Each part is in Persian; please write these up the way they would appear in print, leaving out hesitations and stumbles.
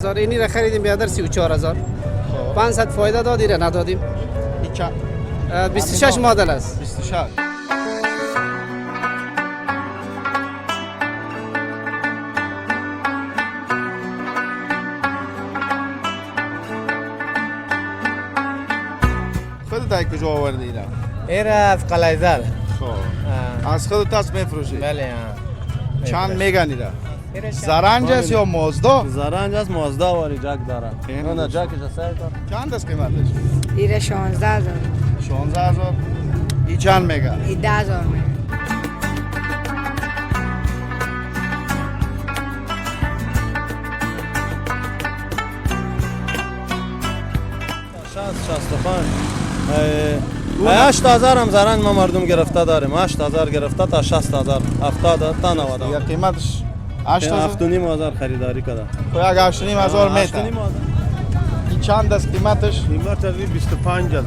اینی را خریدیم بیادر 34,000. 500 فایده دادی را ندادیم. 26 مدل است. 26 خودت از کجا آوردی اینا؟ ایره از قلعه‌زال. خب از خودت است میفروشی؟ بله چند میگن اینا؟ زرنج است یا مازدا؟ زرنج است مازدا ولی جک داره. نه جکش است. چند است قیمتش؟ ایره 16,000. 16,000. این چند میگه؟ این 10,000 میگه. ای 8,000 هم زرنج ما مردم گرفته داریم. 8,000 گرفته تا 60,000 70 تا 90. یا قیمتش 8,000 7,500 خریداری کرده. خب یک 8,500 میته. این چند است قیمتش؟ قیمت از 25,000.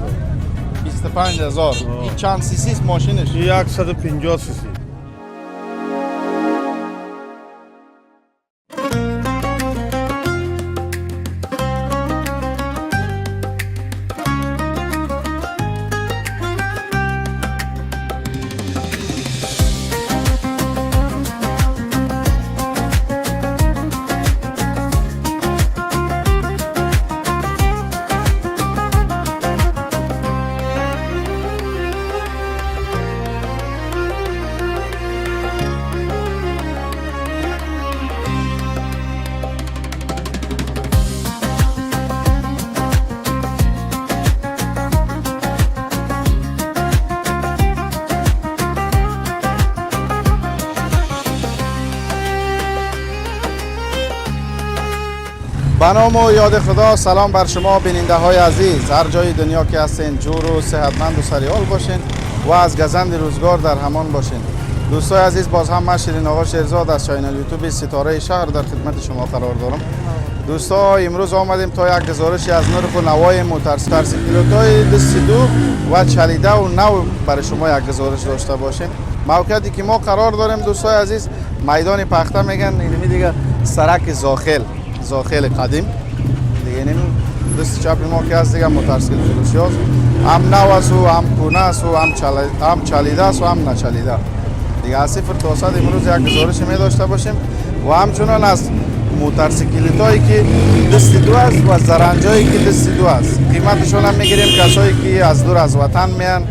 25,000. این چند سی سی است ماشینش؟ 150 سی سی. به نام و یاد خدا. سلام بر شما بیننده های عزیز، هر جای دنیا که هستین جور و صحتمند و سریال باشین و از گزند روزگار در همان باشین. دوستای عزیز، باز هم من شیرین آقا شیرزاد از چینل یوتیوب ستاره شهر در خدمت شما قرار دارم. دوستا امروز آمدیم تا یک گزارشی از نرخ و نوای موتورسیکلت‌های دستیدو و چلیده و نو برای شما یک گزارش داشته باشیم. موقعیتی که ما قرار داریم دوستای عزیز، میدان پخته میگن، اینمی دیگه سرک زاخیل قدیم دیگه. این دست چپ ما که هست دیگه موتورسیکل فروشی هست، هم نو است و هم کونه است و هم چلیده است و هم نچلیده دیگه. از 0 تا 100 امروز یک گزارش می داشته باشیم و همچنان از موتورسیکلت هایی که دست دو است و زرنج هایی که دست دو است قیمتشون هم میگیریم. کسایی که از دور از وطن میان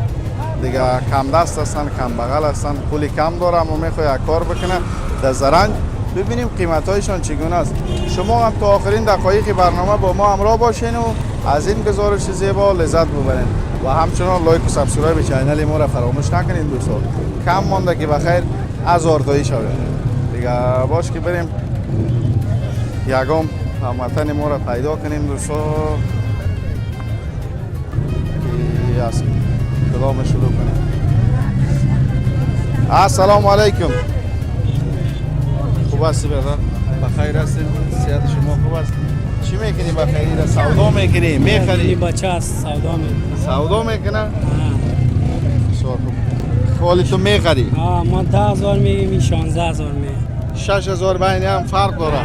دیگه، کم دست هستن، کم بغل هستن، پولی کم دارم و میخواه یک کار بکنه در زرنج، ببینیم قیمت هایشان چگونه است. شما هم تا آخرین دقایق برنامه با ما همراه باشین و از این گزارش زیبا لذت ببرین و همچنان لایک و سابسکرایب چینل ما را فراموش نکنین دوستان. کم مانده که بخیر از آرتایی شوه دیگه. باش که بریم یگام هموطن ما را پیدا کنیم دوستان که از کدام شروع کنیم. السلام علیکم. خوب هستی برادر؟ بخیر هستید؟ صحت شما خوب است؟ چی میکنی بخیری؟ سودا میکنی؟ میخری؟ این بچه است سودا میکنه. سودا میکنه؟ خالی تو میخری؟ ما 10,000 میگیم، این 16,000 میگیم. 6,000 بین هم فرق داره.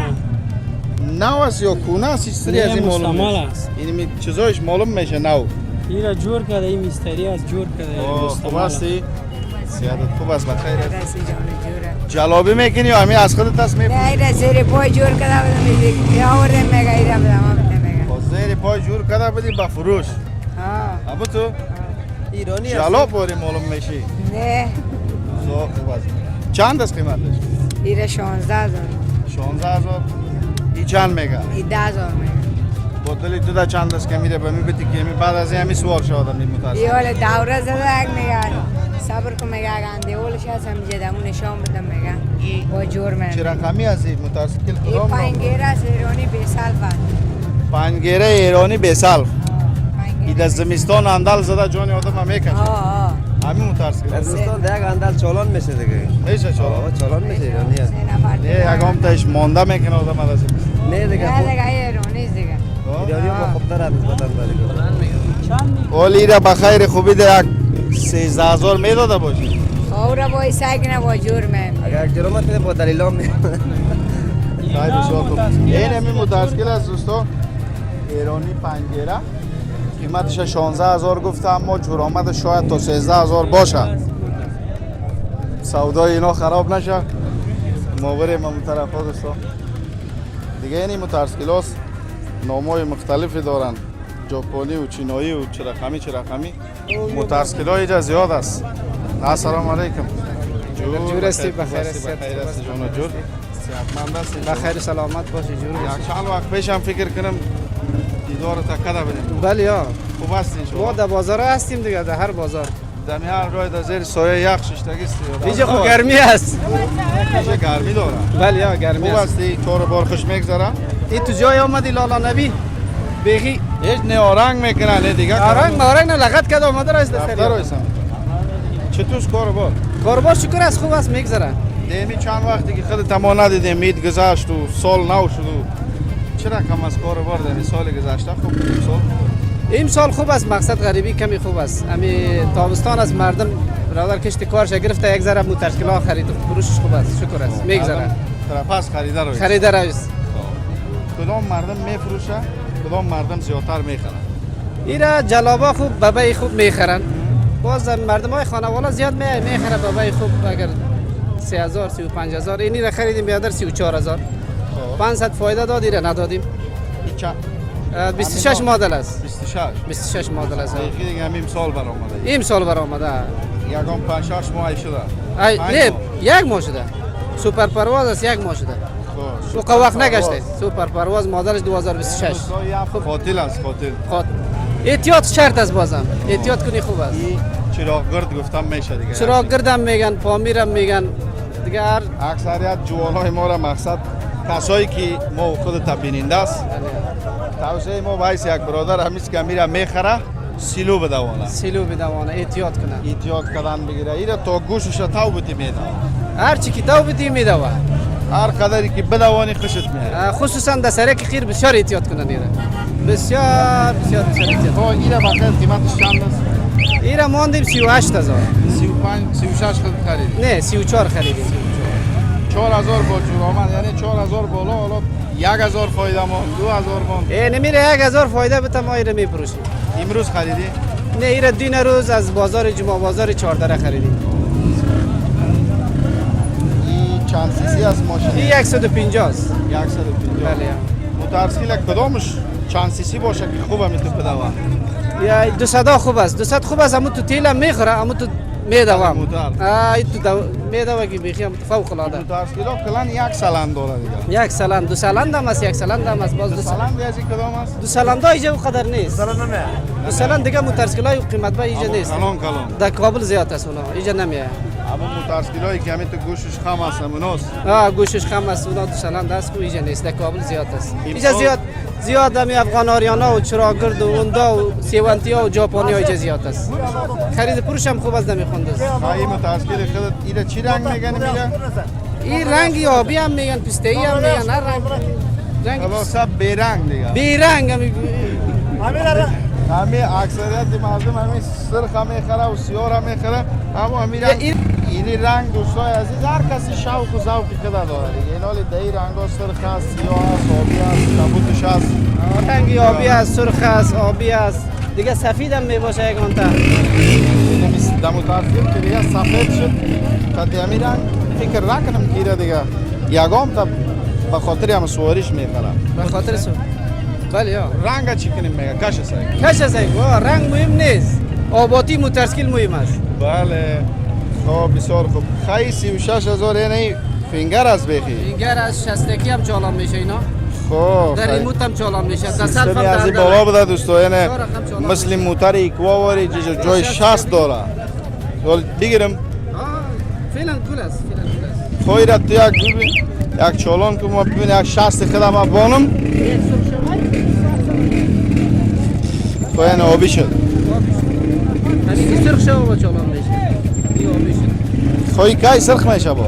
نو است یا کونه است؟ چیزی از این معلوم مستعمل نیست. است. این چیزایش معلوم میشه نو. این را جور کرده، این میستری از جور کرده. خوب هستی؟ صحتت خوب است؟ بخیر است؟ رسی جان جوره. جلابی میکنی یا همین از خودت است میکنی؟ نه ایره زیر پای جور کرده بودم میگه یا آورده میگه ایره بدم هم میگه. زیر پای جور کرده بدی به فروش. ها. ابو تو ایرانی جلاب باری معلوم میشی. نه خوب است. چند است قیمتش؟ ایره 16,000. 16,000. این چند میگه؟ این 10,000 میگه. بوتلی تو دا چند است که میره به میبتی که بعد از این سوار شده می متاسف. یه حال دوره زده یک میگه صبر کن میگه اگه اولش هست هم جدمون نشان بدم میگه با جور چه میگه. رقمی است این موتورسیکل این کدام؟ 5 گیره است ایرانی به سلفت. 5 گیره ایرانی به سلف. این از زمستان اندال زده جان آدم میکشه. ها. همین موتورسیکل. دوستان دیگه اندال چالان میشه دیگه. میشه چرا؟ چالان میشه ایرانی است. 3 نفر. نه یکم تاش مانده میکنه آدم از این. نه دیگه. نه دیگه ایرانی است دیگه. ایرانی ما خوب داره نسبتا ولی. اولی را بخیر خوبی ده 13,000 میداده باشی. خورا با سگ نه با جور من. اگر جرمت با دلیلام خیلی بسیار خوب. این همین متاسکل است دوستان، ایرانی پنگیره، قیمتش 16,000 گفته، اما جورآمدش شاید تا 13,000 باشه. سودای اینا خراب نشه. ما بریم اون طرف ها دوستان. دیگه این متاسکل هست نامای مختلفی دارن، ژاپنی و چینایی و چه رقمی. متاسکل های اینجا زیاد است. السلام علیکم. جور هستی، بخیر هستی. بخیر هستی جون جور. صحتمند هستی؟ بخیر سلامت باشی جور. یک چند وقت پیشم فکر کنم دیدار تکه بریم. بله ها. خوب هستین شما؟ ما در بازار هستیم دیگه، در هر بازار. دمی هر راه در زیر سایه یخ ششتگیستی. اینجا خوب گرمی است. اینجا گرمی داره. بله ها گرمی خوب است. هستی؟ کار بار خوش میگذره؟ این تو جای آمدی لالا نبی؟ بگی هیچ نه آرنگ میکنه نه دیگه. آرنگ نه لغت کرده آمده را است دفتر هستم. چطورش کار بار؟ کاربار شکر است، خوب است میگذره. دیمی چند وقتی که خودت ما ندیدیم مید گذشت و سال نو شد و چرا کم از کار بار دیمی سال گذشته خوب سال؟ این سال خوب است، مقصد غریبی کمی خوب است. امی تابستان از مردم برادر کشت کارش گرفته، یک ذره موترسکلا خرید فروشش خوب است، شکر است میگذره. پس خریدار است. خریدار است. کدام مردم میفروشه، کدام مردم زیادتر میخرن؟ ایرا جلابا خوب بابای خوب میخرن. باز مردم های خانواده زیاد میخرن بابای خوب. اگر 3000 35,000 اینی را خریدیم بیادر 34,000. 500 فایده دادی را ندادیم. 26 مدل است. 26 مدل است. دیگه همین سال برآمده. این سال برآمده. یکم 5-6 ماه شده. نه یک ماه شده. سوپر پرواز است، یک ماه شده. تو قوق نگشته. سوپر پرواز مدلش 2026. قاتل است قاتل. احتیاط شرط است بازم. احتیاط کنی خوب است. چراغ گرد گفتم میشه دیگه. چراغ گردم میگن، پامیرم میگن. دیگه اکثریت جوانای ما را مقصد کسایی که ما خود تبیننده است. توصیه ما وایس یک برادر همیشه که میره میخره سیلو بدوانه. سیلو بدوانه احتیاط کنه. احتیاط کردن بگیره. ایره تا گوشش تاو بتی میده. هر چی که تاو بتی میده. هر قدری که بدوانی خوشت میاد. خصوصا در سرک خیر بسیار احتیاط کنن ایره. بسیار احتیاط. ها ایره بخیر قیمتش چند است؟ ایره ماندیم 38,000. 35 36 خرید. نه 34 خریدیم. 4,000 با جورآمد یعنی 4,000 بالا حالا 1,000 فایده ما 2,000 ما. نمیره 1,000 فایده بته ما ایره میفروشیم. امروز خریدی؟ نه ایره دین روز از بازار جمعه بازار 14 خریدیم. این چند سیسی است ماشین؟ این 150 است. 150. بله. مترسکل کدامش چند سیسی باشه که خوبه میتونه بدوه؟ یا 200 خوب است. 200 خوب است، اما تو تیل هم میخوره، اما تو میدوام. این تو میدوه که بخیم فوق العاده. مترسکلا کلان یک سلند داره دیگه. یک سلند، دو سلند هم است، یک سلند هم است. باز دو سلند از کدام است؟ دو سلند اینجا قدر نیست. دو سلند دیگه مترسکلای قیمت با اینجا نیست. کلان در کابل زیاد است اونا، اینجا نمیاد. اما مترسکلایی که همین تو گوشش خم است منوس. گوشش خم است، اونا دو سلند است و اینجا نیست. در کابل زیاد است. اینجا زیاد همی افغان آریانا و چراگرد و اوندا و سیوانتیا و ژاپنی ها اینجا زیاد است. خرید پروش هم خوب است نمیخوند است. این مترسکل خودت اینا چی رنگ میگن میگه؟ این رنگی آبی هم میگن، پسته‌ای هم میگن، هر رنگ. خلاص سب بیرنگ دیگه. بیرنگ هم همه اکثریت مردم همین سرخ هم میخره و سیاه هم میخره، اما همین این رنگ دوستای عزیز هر کسی شوق و ذوقی خود داره دیگه. این حال دی رنگا سرخ است، سیاه است، آبی است، کبوتش است. رنگی آبی است، سرخ است، آبی است. دیگه سفید هم میباشه یک آنتا. دمو ترفیم که دیگه سفید شد. تا همین رنگ فکر نکنم که دیگه یگام تا به خاطر هم سواریش میخرم. به خاطر سو. بله یا. رنگ چی کنیم میگه کش است. کش است. رنگ مهم نیست. آباتی مترسکل مهم است. بله. خب بسیار خوب. خیلی 36,000 یعنی فینگر است بخی. فینگر از 60 هم چالان میشه اینا. خب. در ریموت هم چالان میشه. سیستمی از این بالا بوده دوستو یعنی مثل موتر ایکواوری جای 60 داره. بگیرم. فعلا گل است. خواهی تو یک چالان که ما ببینیم یک 60 خدا ما بانم. خواهی این آبی شد. همین که سرخ شد با چالان میشه. این آبی شد. خواهی که سرخ میشه با.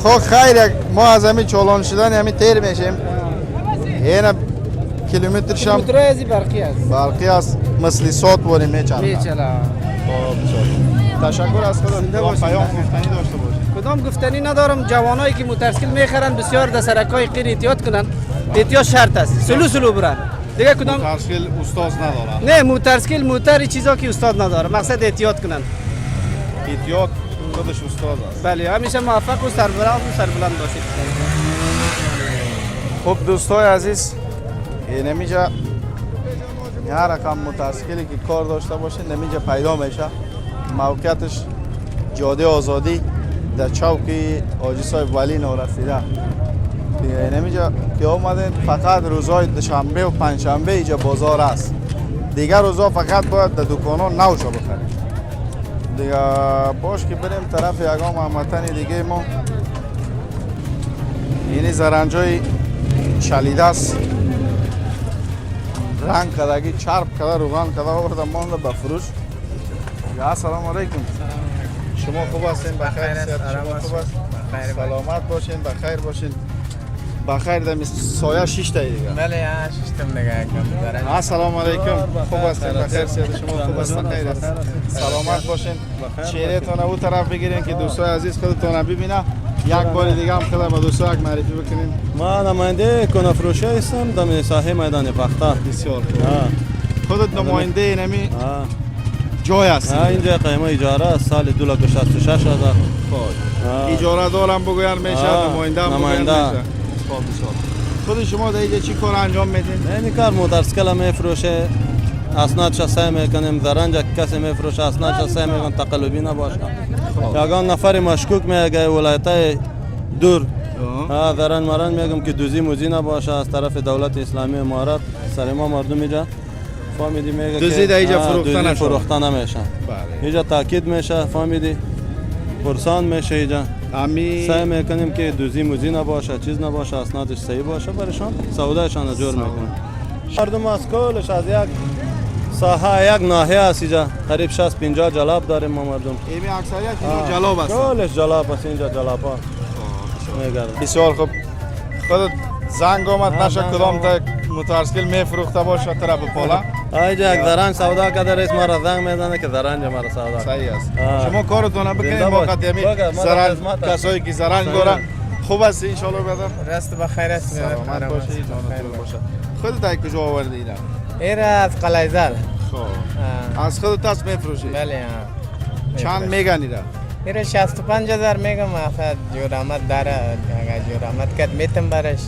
خب خیر ما از همین چالان شدن همین تیر میشیم. این کیلومترش هم کیلومترهای ازی برقی است برقی است مثل سات وری میچنه. میچلا. تشکر از خودت. زنده با باشید. پیام گفتنی داشته باشید. کدام گفتنی ندارم. جوانایی که موتورسیکل میخرن بسیار در سرکای غیر احتیاط کنن. احتیاط شرط است. سلو برن. دیگه کدام موتورسیکل استاد ندارن. نه موتورسیکل موتر چیزا که استاد نداره. مقصد احتیاط کنن. احتیاط خودش استاد است. بله همیشه موفق و سربلند باشید. خب دوستای عزیز نمیجا هر رقم موتورسیکلی که کار داشته باشه نمیجا پیدا میشه. موقعیتش جاده آزادی در چوک حاجی صاحب ولی نورسیده. نمیجا که آمدین فقط روزهای دوشنبه و پنجشنبه اینجا بازار است. دیگر روزها فقط باید در دکانا نوشا بخرید. دیگه باش که بریم طرف یگام هموطن دیگه ما اینی زرنجای چلیده است. رنگ کدگی چرب کده روغن کده آوردم مانده به فروش. یا سلام علیکم. شما خوب هستین؟ بخیر هستین؟ شما خوب است؟ سلامت باشین، بخیر باشین. بخیر دمی سایه 6 تا دیگه. بله ها ششتم نگاه کنم. السلام علیکم. خوب هستین؟ بخیر سید شما خوب هستین؟ خیر است. سلامت باشین. چهرهتون او طرف بگیرین که دوستای عزیز خودتون ببینه. یک بار دیگه هم خیلی با دوستان معرفی بکنین. ما نماینده کنفروشه هستم در ساحه میدان پختا. بسیار خوب. خودت نماینده نمی جای هستی؟ اینجا قیمه اجاره است سال 266,000. اجاره دارم بگوین میشه، نماینده هم بگوین میشه. خود شما در اینجا چی کار انجام میدین؟ این کار موتورسیکل میفروشه، اسنادش سعی میکنیم زرنج کسی میفروشه اسنادش سعی میکنیم تقلبی نباشه. یگان نفر مشکوک میگه ولایت دور زرنج مرن میگم که دوزی موزی نباشه از طرف دولت اسلامی امارات سر ما مردم اینجا فهمیدی میگه دوزی در اینجا فروخته نمیشه. اینجا تاکید میشه فهمیدی پرسان میشه اینجا. سعی میکنیم که دوزی موزی نباشه چیز نباشه اسنادش صحیح باشه برشان سودایشان جور میکنیم. مردم از کلش از یک ساحه یک ناحیه است اینجا قریب 60-50 جلاب داریم ما مردم. ایمی اکثریت اینجا جلاب است. کلش جلاب است اینجا جلاب ها میگردن. بسیار خوب. خودت زنگ آمد نشه کدام تا موتورسیکل میفروخته باشه طرف پالا. اینجا یک زرنج سودا کرده رئیس ما را زنگ میزنه که زرنج ما را سودا. صحیح است. شما کارتون بکنید وقت یمی زرنج کسایی که زرنج دارن خوب است ان شاء الله بدر. راست بخیر است. سلامت باشید جانتون باشه. خودت از کجا آوردی اینا؟ ایرا از قلعه‌زر. خب. از خودت است میفروشی؟ بله ها. چند میگن اینا؟ ایرا 65,000 میگم آخر جورامت داره اگر جورامت کرد میتم برش.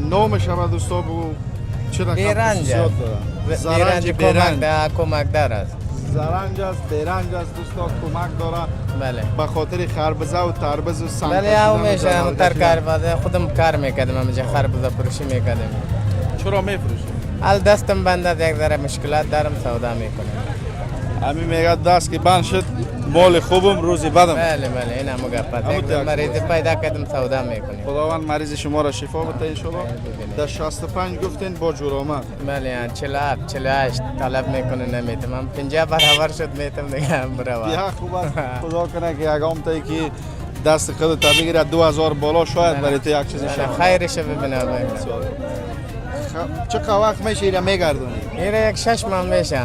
نامش هم دوستا بگو چه رقم بیرنج است. زرنج کمک دار است. زرنج است بیرنج است دوستا کمک داره. بله. به خاطر خربزه و تربز و سنگ. بله او میشه هم تر کار بده خودم کار میکردم همینجا خربزه فروشی میکردم. چرا میفروشی؟ حال دستم بنده یک ذره مشکلات دارم سودا میکنم. همین میگه دست که بند شد مال خوبم روزی بدم. بله بله این هم گفت. یک مریض پیدا کردم سودا میکنیم. خداوند مریض شما را شفا بده ان شاء الله. در 65 گفتین با جرامت. بله 48 طلب میکنه نمیتم. من 50 برابر شد میتم دیگه برابر. یا خوب است. خدا کنه که یگام تایی که دست خودت بگیره 2000 بالا شاید برای تو یک چیزی شه. خیرش ببینه. چه وقت میشه اینا میگردونی؟ اینا یک 6 ماه میشه.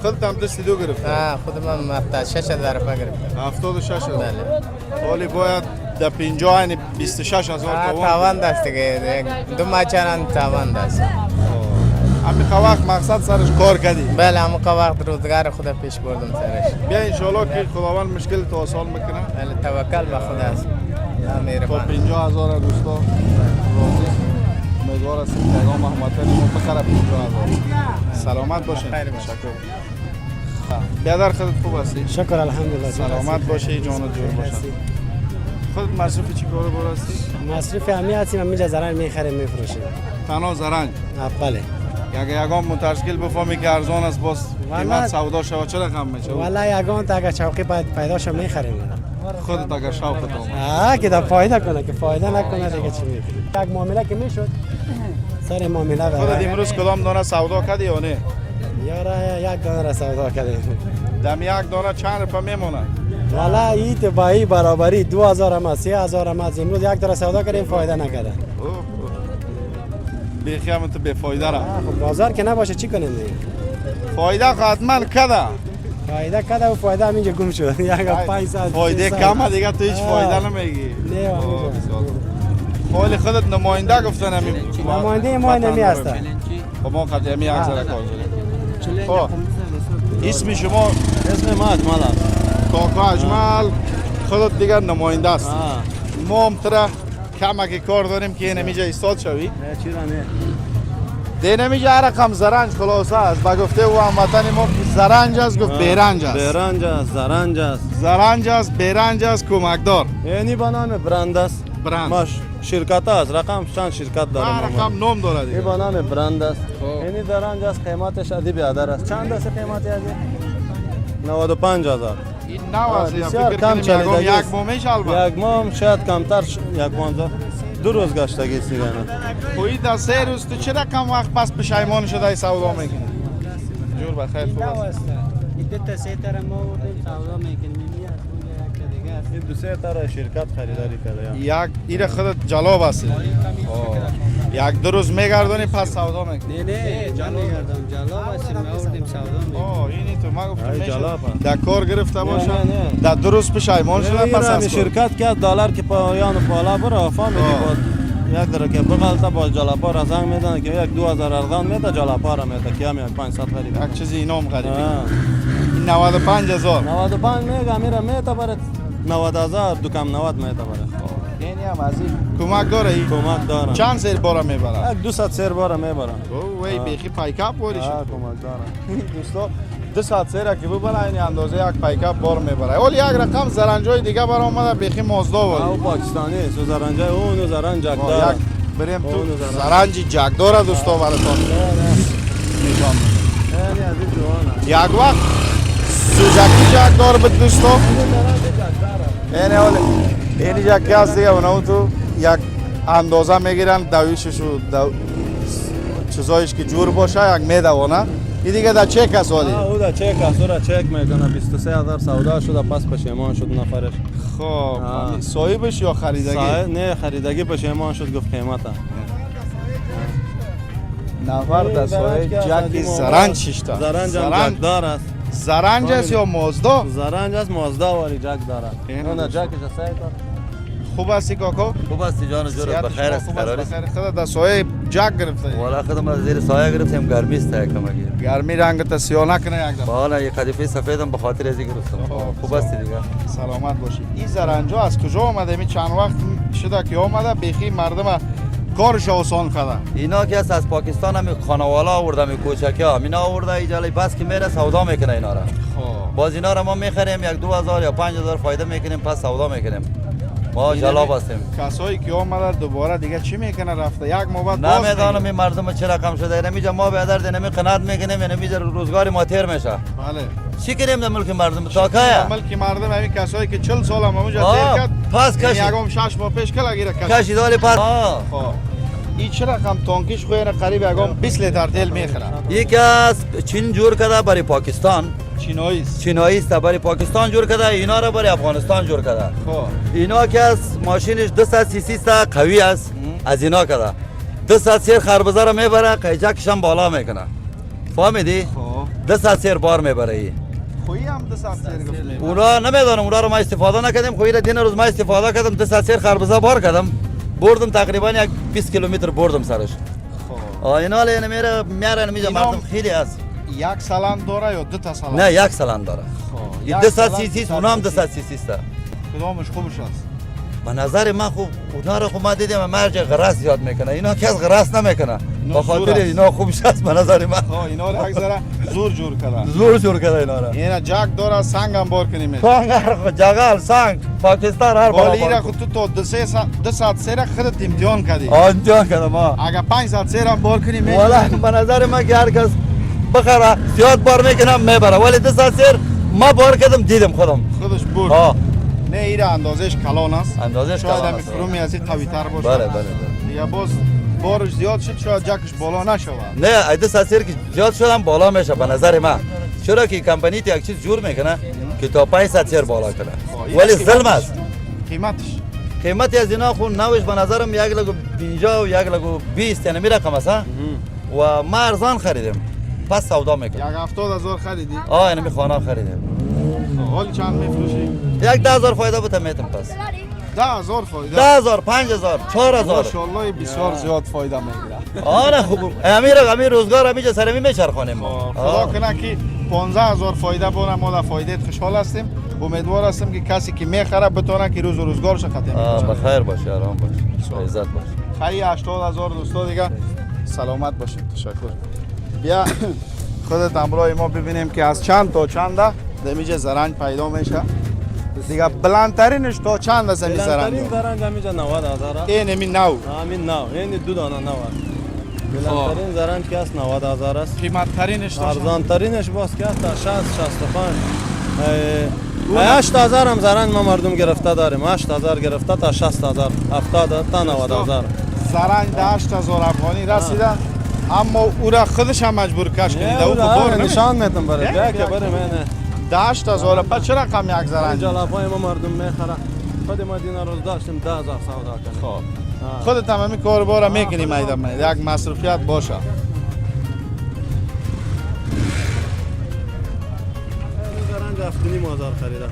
خودت هم دستی دو گرفت؟ خودم هم 76,000 روپیه گرفتم. 76,000. بله. ولی باید در 50 یعنی 26,000 تاوان دست دیگه. دو ماه چنان تاوان دست. همین وقت مقصد سرش کار کردی؟ بله همون وقت روزگار خدا پیش بردم سرش. بیا ان شاء الله که خداوند مشکل تو آسان میکنه. بله توکل به خدا است. تا 50,000 دوستا امیدوار هستیم که اقام محمدی ما بخره 50,000. سلامت باشین. خیر باشین. بیادر خودت خوب هستی؟ شکر الحمدلله. سلامت باشی جانت جور باشه. خودت مصرف چی کار بار هستی؟ مصرف همی هستیم همینجا زرنج میخریم میفروشیم. تنها زرنج؟ بله. یگان موتورسیکل بفهمی که ارزان است باز قیمت سودا شود چه رقم میشه؟ والا یگان تا اگه شوقی پیدا شه میخریم. خودت اگر شوق تو که دا فایده کنه که فایده نکنه دیگه چی میکنی؟ یک معامله که میشد سر معامله خودت امروز کدام دانه سودا کردی یا نه؟ یارا یک دانه را سودا کردیم. دم یک دانه چند روپیه میمونه؟ والا ایت بایی برابری 2000 هم 3000 هم امروز یک دانه سودا کردیم فایده نکرده. بیخی هم تو بفایده را خب بازار که نباشه چی کنیم دیگه؟ فایده حتما کده فایده کده و فایده هم اینجا گم شد یک 5 سال فایده کمه دیگه تو هیچ فایده نمیگی نه خالی خودت نماینده گفتن همین نماینده ما نمی هستن خب ما خطی همین یک ذره کار داریم خب اسم شما اسم ما اجمل است. کاکا اجمل خودت دیگر نماینده است آه. ما هم تره کمکی کار داریم که نمیجا ایستاد شوی نه چی را نه. ده نمیجا هر رقم زرنج خلاصه است با گفته او هموطن ما که زرنج است گفت بیرنج است بیرنج است، زرنج است. زرنج است بیرنج است کمکدار یعنی به نام برند است. برند. ما شرکت است. رقم چند شرکت داریم. هر رقم نام داره این دیگه به نام برند است. یعنی زرنج است، قیمتش ادی بیادر است. چند است قیمتی ادی؟ 95,000. این نو است یا بسیار فکر کم کنیم چلیدگی یک است. مومیش البته یک ماه شاید کمتر یک ماه 2 روز گشتگی است دیگه نه. خویی در 3 روز تو چه رقم وقت پس پشیمان شده ای سودا میکنی جور بخیر خوب است این 2-3 تا شرکت خریداری کرده. یک ایره خودت جلاب است یک 2 روز میگردونی پس سودا میکنی نه جان میگردم جلاب هستیم آوردیم سودا اینی تو ما گفتم ای میشه جلاب است. در کار گرفته باشه نه. در 2 روز پشیمان شده پس از کار. شرکت کرد دلار که پایان بالا بره فهمیدی بود یک در که بغلطه با جلاپا را زنگ میدن که یک 2000 ارزان میده جلاپا را میده که هم یک 500 خرید یک چیزی اینام خریدی آه. این 95,000 95 میگه میره میته برد 90,000 دو کم 90 میته برد اینی هم از این کمک داره این کمک دارم چند سیر باره میبره یک 200 سیر باره میبرم او وی بیخی پایکاپ بولی شد کمک دارم دوستا 200 سیره که ببره این اندازه یک پایکاپ بار میبره ولی یک رقم زرنجای دیگه بر اومده بیخی مازدا او ولی پاکستانی است زرنجه اون زرنج یک جگدار بریم تو اون زرنج جگدار دوستا براتون نشان یعنی از این جوانه یک وقت سوزاکی جگدار بود دوستا اینه ولی اینی جگی هست دیگه اونو تو یک اندازه میگیرن دویششو چیزایش که جور باشه یک میدوانه این دیگه در چک است ولی او دا چک است او را چک میکنه 23,000 سودا شده پس پشیمان شد نفرش خب صاحبش یا خریدگی صاحب نه خریدگی پشیمان شد گفت قیمته نفر در صاحب جکی زرنج ششته زرنج هم جگدار است زرنج است یا مازدا زرنج است مازدا ولی جک داره اون جکش است خوب هستی کاکا خوب است جان جور بخیر است قرار است خدا در سایه جک گرفته والا خودم از زیر سایه گرفتم گرمی است کمکی گرمی رنگ تا سیاه نکنه یک دفعه والا یک قدیفه سفیدم به خاطر از این گرفتم خوب است دیگه سلامت باشی این زرنجا از کجا آمده می چند وقت شده که آمده بیخی مردم کارش آسان کرده اینا که از پاکستان هم خانوالا آورده می کوچکی ها اینا آورده ایجالی بس که میره سودا میکنه اینا را باز اینا را ما میخریم یک 2000 یا 5000 فایده میکنیم پس سودا میکنیم ما جلاب هستیم کسایی که آمده دوباره دیگه چی میکنه رفته یک ما بعد باز نمیدانم این مردم چه رقم شده نمیجا ما به در نمی قناعت میکنیم نمیجا روزگار ما تیر میشه بله چی کنیم در ملک مردم تاکایا ملک مردم همین کسایی که 40 سال هم اونجا تیر کرد پس کشی یکم 6 ماه پیش کلا گیره کشی دالی پس خب این چه رقم تانکیش خوینه قریب یکم 20 لیتر تیل میخره یکی از چین جور کرده برای پاکستان چینایی است چینایی است برای پاکستان جور کرده اینا را برای افغانستان جور کرده خب اینا که از ماشینش 200 سی سی است قوی است از اینا کرده 200 سیر خربزه را میبره قیجکش هم بالا میکنه فهمیدی خب 200 سیر بار میبره ای خویی هم 200 سیر گفت اونا نمیدونم اونا رو ما استفاده نکردیم خویی را دین روز ما استفاده کردم 200 سیر خربزه بار کردم بردم تقریبا یک 20 کیلومتر بردم سرش خب اینا لینا میاره نمیجا اینا مردم خیلی است یک سلام داره یا دو تا سلام نه یک سلام داره خب این 200 سی سی اونا هم 200 سی سی است کدامش خوبش است به نظر من خوب اونا رو خوب ما دیدیم مرج غرس زیاد میکنه اینا که از غرس نمیکنه به خاطر اینا خوبش است به نظر من خب اینا رو یک ذره زور جور کرده زور جور کرده اینا رو اینا جک داره سنگ هم بار کنیم سنگ جگل سنگ پاکستان هر ولی اینا بالا خود تو 200 سیر خودت امتحان کردی امتحان کردم ما اگر 500 سیر هم بار کنیم والا به نظر من که هر کس بخره زیاد بار میکنم میبره ولی 200 سیر ما بار کردم دیدم خودم خودش برد ها نه ایره اندازش کلان است اندازش شاید کلان هم است. فرومی از این قوی تر باشه بله بله یا باز بارش زیاد شد شاید جکش بالا نشود نه 200 سیر که زیاد شدم بالا میشه به نظر من چرا که کمپانی یک چیز جور میکنه که تا 500 سیر بالا کنه ولی ظلم است قیمت از اینا خون نوش به نظرم 1,50,000 و 1,20,000 یعنی می رقم است ها؟ و ما ارزان خریدیم پس سودا میکنم. 70,000 خریدی؟ یعنی می خانه خریدیم. حال چند میفروشی؟ 10,000 فایده بوده میتم پس. 10,000 فایده؟ 10,000 5,000 4,000. ماشاءالله بسیار زیاد فایده میگیره. نه خوب امیر روزگار همیشه سرمی میچرخونیم. خدا کنه که 15,000 فایده بونه ما در فایده خوشحال هستیم. امیدوار هستیم که کسی که میخره بتونه که روز و روزگارش ختم کنه. بخیر باشه آرام باشه. عزت باشه. خیلی 80,000 دوستا دیگه سلامت باشید. تشکر. بیا خودت همراه ما ببینیم که از چند تا چنده دمیجه زرنج پیدا میشه. دیگه بلندترینش تا چند است این زرنج؟ بلندترین زرنج همیشه 90,000 است. این همین نو. همین نو، این 2 دانه نو است. بلندترین زرنج که است 90,000 است. قیمت ترینش تا چند؟ ارزان ترینش باز که است تا 60 65. 8,000 هم زرنج ما مردم گرفته داریم. 8,000 گرفته تا 60,000 70 تا 90,000. زرنج 8,000 افغانی رسیده. اما او را خودش هم مجبور کش کنید. او بار بار نشان میتم برای بیا که بریم اینه. 8,000 پس چرا کم یک زرنج؟ جلافای ما مردم میخره. خود ما دینا روز داشتیم 10,000 سودا کنیم. خودت هم همین کار بارا میکنی میدم یک مصروفیت باشه. زرنج 7,500 خریده.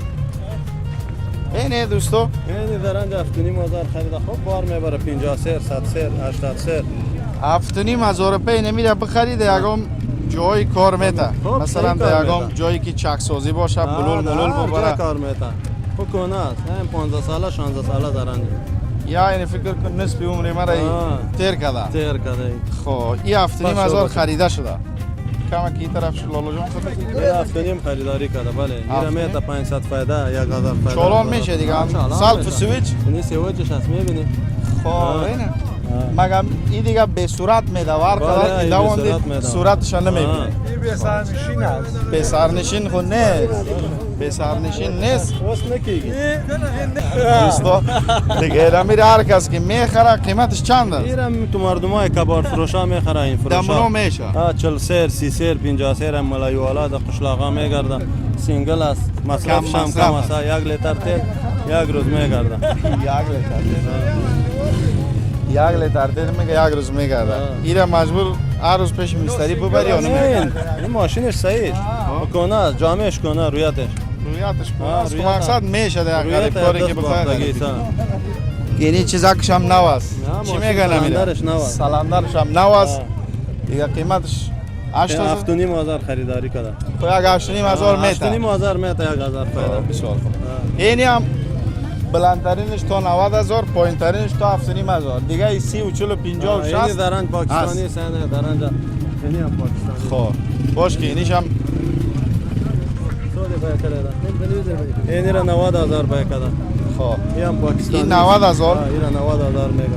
اینه دوستو این زرنج 7,500 خریده. خب بار میبره 50 سر 100 سر 80 سر. 7,500 روپیه نمیره بخرید یکم جای کار میته. خب، مثلا صحیح کار یکم میته. جایی که چک سازی باشه بلول ملول ببره. کار میته. خب کنه است. این 15 ساله 16 ساله زرنج. یا این فکر کن نصف عمر مرا تیر کرده. تیر کرده. خب این 7,500 خریده شده. کما کی طرف لالا جان خودت؟ این 7,500 خریداری کرده بله. این میته 500 فایده 1,000 فایده. چالان میشه دیگه. سلف سویچ. این سویچش هست میبینی. خب اینه. مگم این دیگه به صورت میده ور کرده این دوان صورتش نمیبینه. به سرنشین است. به سرنشین خود نیست. به سرنشین نیست. واسه نکیگی. دوستا دیگه را میره هر کس که میخره قیمتش چند است؟ ایرم تو مردمای کبار فروشا میخره این فروشا. دمنو میشه. 40 سر 30 سر 50 سر هم ملای والا در قشلاقا میگرده. سینگل است. مصرفش هم کم است. 1 لیتر تیل 1 روز میگرده. 1 لیتر تیل میگه 1 روز میگرده. ایرا مجبور هر روز پیش مستری ببری یا نمیگه؟ این ماشینش صحیح کنه جامعش کنه رویتش. رویتش کنه. مقصد میشه در کاری که بخواه. یعنی چیزاکش هم نو است. چی میگه نمیره؟ سلندرش هم نو است. دیگه قیمتش 7,500 خریداری کرده. تو یک 8,500 میته. 8,500 میته 1,000 فایده. بسیار خوب. اینی هم بلندترینش تا 90,000 پایینترینش تا 7,500 دیگه ای 30 و 40 و 50 و 60 این زرنج پاکستانی سنه زرنج اینی هم پاکستانی. خب باش که اینیش هم اینی را 90,000 بای کرده. خب این هم پاکستانی. این 90,000 این را 90,000 میگه.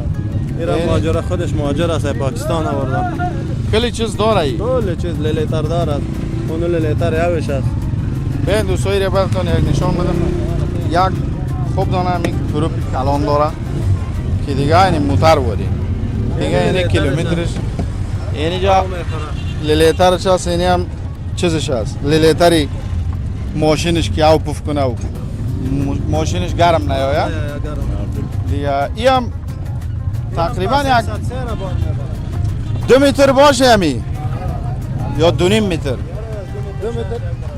این را مهاجر خودش مهاجر است پاکستان آورده. کلی چیز داره ای؟ کل چیز لیلیتر دارد. اون لیلیتر یوش است. بین دوستایی را براتون یک نشان بدم. یک خوب دانه همین گروپ کلان داره که دیگه این موتر بودی دیگه این کیلومترش اینجا لیلیترش هست اینی هم چیزش هست لیلیتری ماشینش که او پف کنه او ماشینش گرم نیاید دیگه این هم تقریبا یک 2 متر باشه همی یا 2.5 متر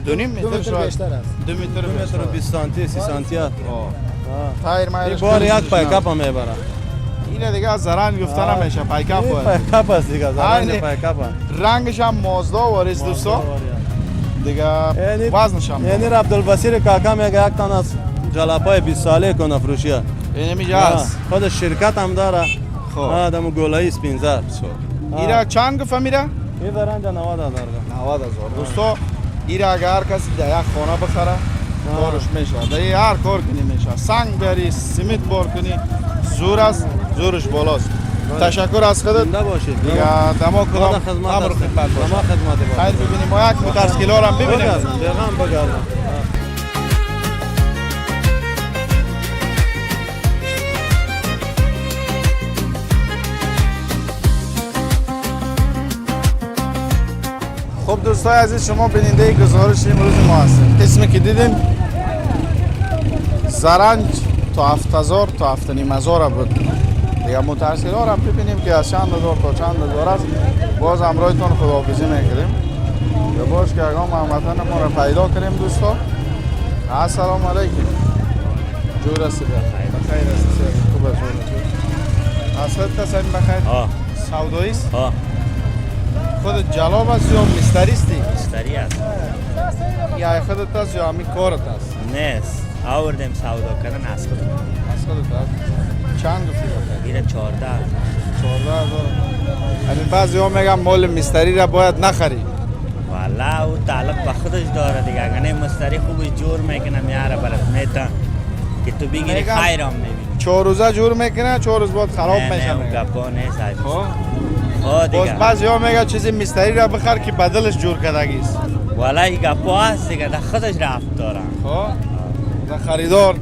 2.5 متر شاید 2 متر 20 سانتی 30 سانتی است. تایر این مایرش بار یک پایکاپ هم میبره. اینه دیگه از زرنج گفتن نمیشه پایکاپ باید پایکاپ است دیگه زرنج پایکاپ. رنگش هم مازدا واریز دوستا دیگه وزنش هم یعنی عبدالبصیر کاکا میگه یک تن از جلاپای 20 ساله کنه فروشیه. این میگه هست خودش شرکت هم داره. خب دمو گولایی سپینزر. ایرا چند گفت میره؟ این زرنج 90,000 90,000 دوستا ایرا اگر کسی در یک خانه بخره کارش میشه در هر کار کنی میشه سنگ بیاری سیمنت بار کنی زور است زورش بالاست. تشکر از خودت دیگه دما کدام امر خدمت باشه خیر ببینیم ما یک موترسکیلا رو هم ببینیم بگردم. خب دوستای عزیز شما بیننده گزارش امروز ما هستید. اسمی که دیدیم زرنج تا 7000 تا 7500 بود. دیگه مترسل ها رو ببینیم که از چند هزار تا چند هزار است. باز امرایتون خداحافظی میکنیم. یا باش که اگه هموطن ما رو پیدا کنیم دوستا. السلام علیکم. جور هستی بخیر هستی خوب است. اصلت هستیم بخیر؟ سودایی است؟ خودت جلاب است یا مستریستی؟ مستری است. یا خودت است یا همی کارت است؟ نیست آوردیم سودا کردن از خودم. از خودت است؟ چند گفتی بخیر؟ میره 14. 14,000. همین بعضی ها میگن مال مستری را باید نخری. والا او تعلق به خودش داره دیگه. اگه نه مستری خوبش جور میکنه میاره برات میتن که تو بگیری میگم خیرم میبینی. 4 روزه جور میکنه 4 روز بعد خراب میشه. نه میگه. اون گپا نیست. باز دیگه بعضی ها میگن چیزی مستری را بخر که بدلش جور کردگی است. والا این گپا هست دیگه. در خودش رفت دارن. در خریدار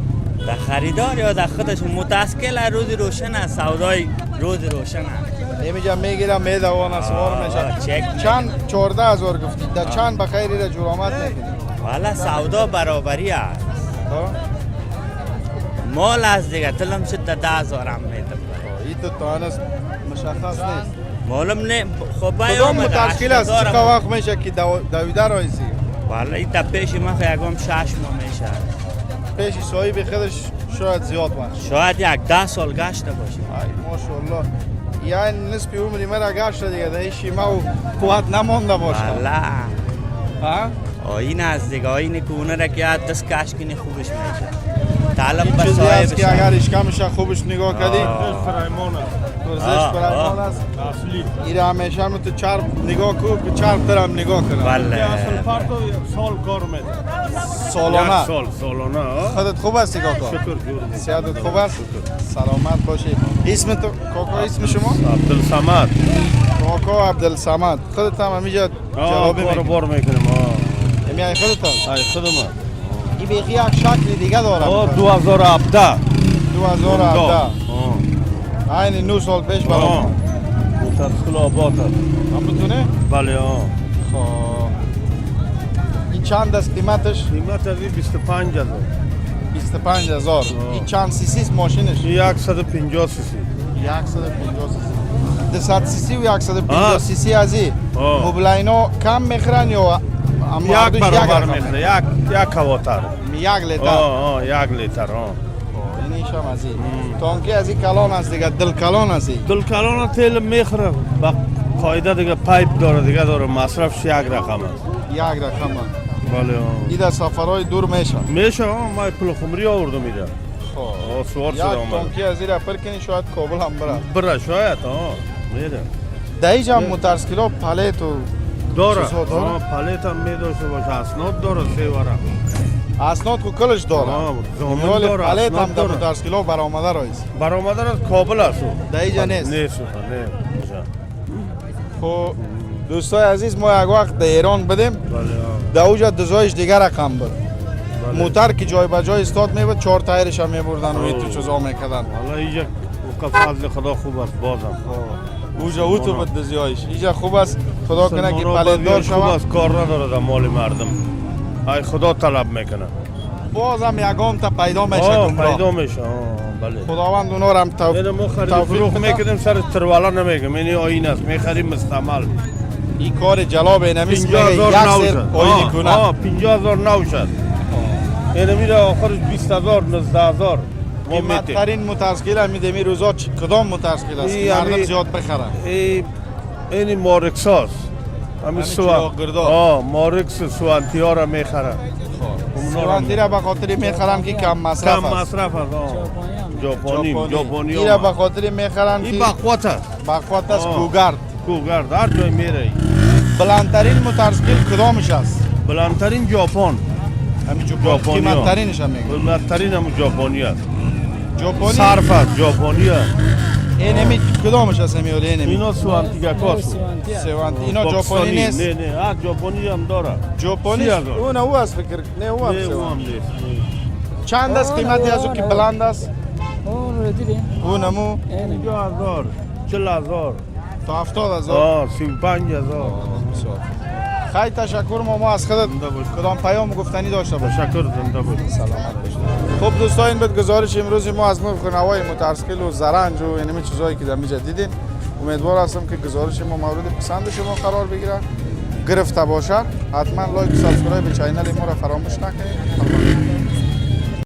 در خریدار یا در خودش متاسکل روز روشن است. سودای روز روشن است. نمیجا میگیرم میدوان سوار میشه. چند 14,000 گفتی در چند بخیری را جور آمد میکنی؟ والا سودا برابری است. مال است دیگه. تلم شد در 10,000 هم میتم. این تو تانست مشخص نیست. معلوم نه. خب کدام بیام متشکل است چه وقت میشه که دویده رایزی؟ والا این تا پیش ما یکم 6 ماه میشه. پیش صاحب خودش شاید زیاد باشه. شاید یک 10 سال گشته باشه. ای ماشاءالله. یعنی نسبی عمری مرا گشته دیگه در شیما و قوت نمانده باشه. والا ها؟ آین از دیگه. آین که اونه را که یاد دست کش کنی خوبش میشه. طالب این به چیزی است که صاحبش. اگر اشکمش خوبش نگاه کردی فرایمان است. ورزش برایمان است. اصلی. این همیشه هم تو چرب نگاه کو که چرب ترم نگاه کنم. بله. اصل فرد سال کار میده. سالانه. سالانه. خودت خوب هستی کاکا؟ شکر جور. صحتت خوب است؟ سلامت باشی. اسم تو کاکا اسم شما؟ عبدالصمد. کاکا عبدالصمد. خودت هم همینجا جوابی بار میکنی؟ بار میکنیم. همین خودت هم؟ ای خودم. این بیخی یک شکل دیگه داره. 2017. 2017. این 9 سال پیش برام. مترسکل آباد است. هم بتونه؟ بله خب این چند است قیمتش؟ قیمت از این 25,000. 25,000. این چند سی سی است ماشینش؟ 150 سی سی. 150 سی سی. 200 سی سی و 150 سی سی از این موبلاینا کم میخرن یا یک برابر میخره. یک کواتر. 1 لیتر. 1 لیتر. اینیش هم از این. تانکی از این کلان است دیگه. دل کلان است این. دل کلان تیل میخره. با قاعده دیگه پایپ داره دیگه داره. مصرفش یک رقم است. یک رقم. بله. این در سفرهای دور میشه. ما پل خمری آوردم میره. خب سوار یک شده آمد. تانکی از این را پر کنی شاید کابل هم بره شاید میره. در اینجا موترسکیلا پلیت و داره. چیزها داره؟ پلیت هم میداشته باشه. اسناد داره 3 ورق. اسناد کو کلش داره. زامن ولی داره. پلیت هم اسناد در داره. موترسکیلا برآمده رایز. برآمده از کابل است. در اینجا نیست. نیست. خب دوستای عزیز ما یک وقت در ایران بدیم. بله. در اوجا دزایش دیگر رقم بود. موتر که جای به جای استاد میبود 4 تایرش هم میبردن و این تو چیزا میکردن. حالا اینجا فضل خدا خوب است بازم. اوجا او تو بود دزایش. اینجا خوب است خدا کنه که پلیدار خوب شود. است کار نداره در مال مردم. ای خدا طلب میکنه. بازم یگام تا پیدا میشه گمراه. پیدا میشه. بله. خداوند اونا رو هم ما خرید فروخت میکنیم سر تروالا نمیگم. این آیین است میخریم مستعمل. این کار جلاب نمیست میگه 50,000 یک نو سر شد. آینی کنه. 50,000 نو شد. این میره آخرش 20,000 19,000. قیمتترین موترسکیل هم میده می روزا کدام موترسکیل است که مردم زیاد بخرن؟ این مارکس هست. همین مارکس سوانتی ها را میخرن. سوانتی را به خاطر میخرن که کم مصرف است. کم مصرف است. ژاپنی این را به خاطر میخرن که بقوت است. بقوت است. کوگرد هر جای میره. بلندترین موترسکیل کدامش است؟ بلندترین ژاپن. همین ژاپنی. قیمتترینش هم میگه. قیمتترین هم ژاپنی است. ژاپنی صرف است ژاپنی است. این همی کدامش است همی ولی اینا سوانتی گاکاس. سوانتی اینا ژاپنی نیست. نه ژاپنی هم داره. ژاپنی اون او است فکر نه او هم سوانتی. چند است قیمتی از او که بلند است؟ اون همو 50,000 40,000 تا 70,000 35,000. خیلی تشکر ماما از خودت. کدام پیام گفتنی داشته باش. تشکر زنده بود. سلامت باش. خب دوستان این بود گزارش امروز ما از خانوای مترسکل و زرنج و اینمی چیزایی که در اینجا دیدین. امیدوار هستم که گزارش ما مورد پسند شما قرار بگیره. گرفته باشه حتما لایک و سابسکرایب چینل ما را فراموش نکنید.